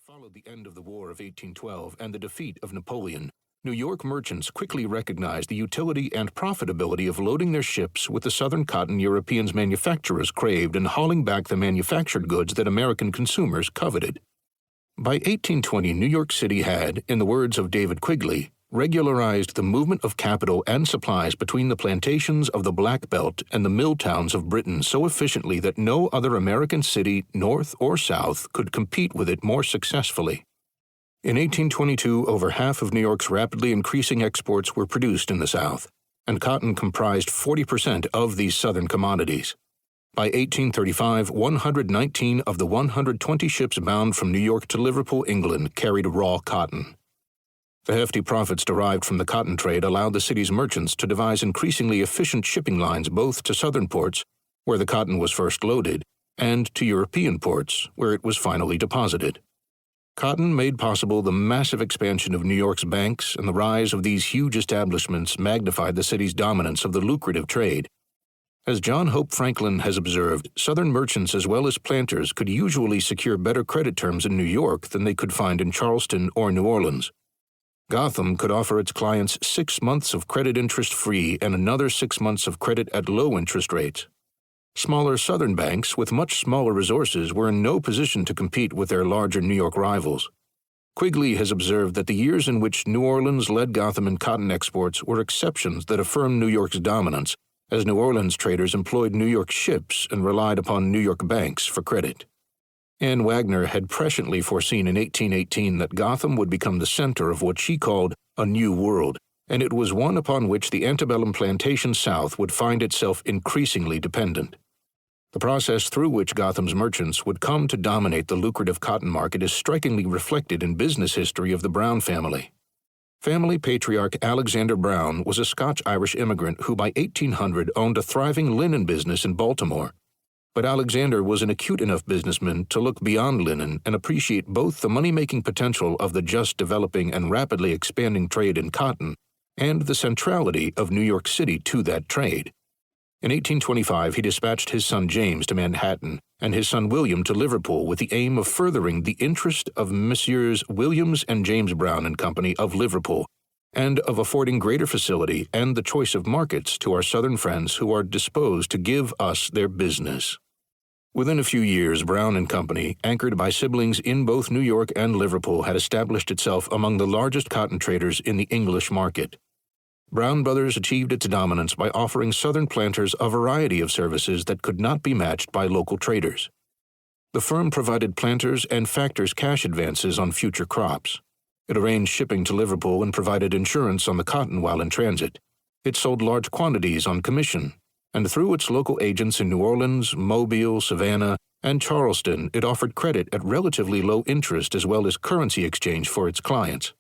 followed the end of the War of 1812 and the defeat of Napoleon, New York merchants quickly recognized the utility and profitability of loading their ships with the southern cotton Europeans' manufacturers craved and hauling back the manufactured goods that American consumers coveted. By 1820, New York City had, in the words of David Quigley, regularized the movement of capital and supplies between the plantations of the Black Belt and the mill towns of Britain so efficiently that no other American city, north or south, could compete with it more successfully. In 1822, over half of New York's rapidly increasing exports were produced in the South, and cotton comprised 40% of these southern commodities. By 1835, 119 of the 120 ships bound from New York to Liverpool, England, carried raw cotton. The hefty profits derived from the cotton trade allowed the city's merchants to devise increasingly efficient shipping lines both to southern ports, where the cotton was first loaded, and to European ports, where it was finally deposited. Cotton made possible the massive expansion of New York's banks, and the rise of these huge establishments magnified the city's dominance of the lucrative trade. As John Hope Franklin has observed, Southern merchants as well as planters could usually secure better credit terms in New York than they could find in Charleston or New Orleans. Gotham could offer its clients 6 months of credit interest-free and another 6 months of credit at low interest rates. Smaller Southern banks with much smaller resources were in no position to compete with their larger New York rivals. Quigley has observed that the years in which New Orleans led Gotham in cotton exports were exceptions that affirmed New York's dominance, as New Orleans traders employed New York ships and relied upon New York banks for credit. Anne Wagner had presciently foreseen in 1818 that Gotham would become the center of what she called a new world, and it was one upon which the antebellum plantation South would find itself increasingly dependent. The process through which Gotham's merchants would come to dominate the lucrative cotton market is strikingly reflected in business history of the Brown family. Family patriarch Alexander Brown was a Scotch-Irish immigrant who by 1800 owned a thriving linen business in Baltimore. But Alexander was an acute enough businessman to look beyond linen and appreciate both the money-making potential of the just developing and rapidly expanding trade in cotton and the centrality of New York City to that trade. In 1825, he dispatched his son James to Manhattan and his son William to Liverpool with the aim of furthering the interest of Messrs. Williams and James Brown and Company of Liverpool, and of affording greater facility and the choice of markets to our Southern friends who are disposed to give us their business. Within a few years, Brown and Company, anchored by siblings in both New York and Liverpool, had established itself among the largest cotton traders in the English market. Brown Brothers achieved its dominance by offering Southern planters a variety of services that could not be matched by local traders. The firm provided planters and factors cash advances on future crops. It arranged shipping to Liverpool and provided insurance on the cotton while in transit. It sold large quantities on commission, and through its local agents in New Orleans, Mobile, Savannah, and Charleston, it offered credit at relatively low interest as well as currency exchange for its clients.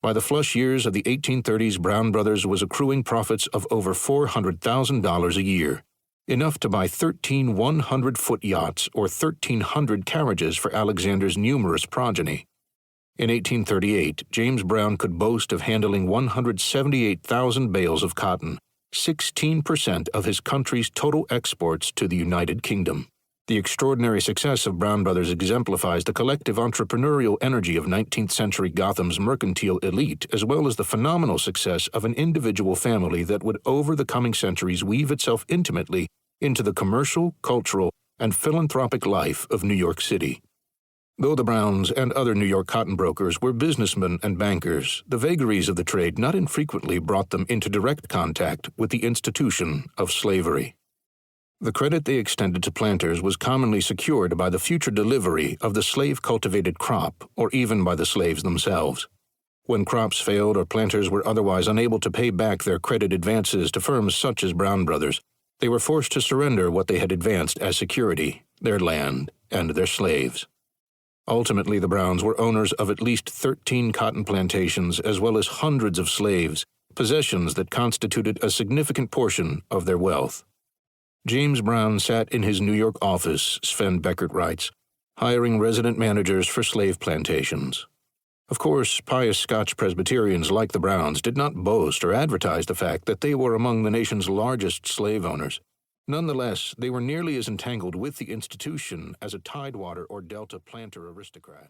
By the flush years of the 1830s, Brown Brothers was accruing profits of over $400,000 a year, enough to buy 13 100-foot yachts or 1,300 carriages for Alexander's numerous progeny. In 1838, James Brown could boast of handling 178,000 bales of cotton, 16% of his country's total exports to the United Kingdom. The extraordinary success of Brown Brothers exemplifies the collective entrepreneurial energy of 19th century Gotham's mercantile elite, as well as the phenomenal success of an individual family that would over the coming centuries weave itself intimately into the commercial, cultural, and philanthropic life of New York City. Though the Browns and other New York cotton brokers were businessmen and bankers, the vagaries of the trade not infrequently brought them into direct contact with the institution of slavery. The credit they extended to planters was commonly secured by the future delivery of the slave-cultivated crop, or even by the slaves themselves. When crops failed or planters were otherwise unable to pay back their credit advances to firms such as Brown Brothers, they were forced to surrender what they had advanced as security, their land, and their slaves. Ultimately, the Browns were owners of at least 13 cotton plantations as well as hundreds of slaves, possessions that constituted a significant portion of their wealth. James Brown sat in his New York office, Sven Beckert writes, hiring resident managers for slave plantations. Of course, pious Scotch Presbyterians like the Browns did not boast or advertise the fact that they were among the nation's largest slave owners. Nonetheless, they were nearly as entangled with the institution as a Tidewater or Delta planter aristocrat.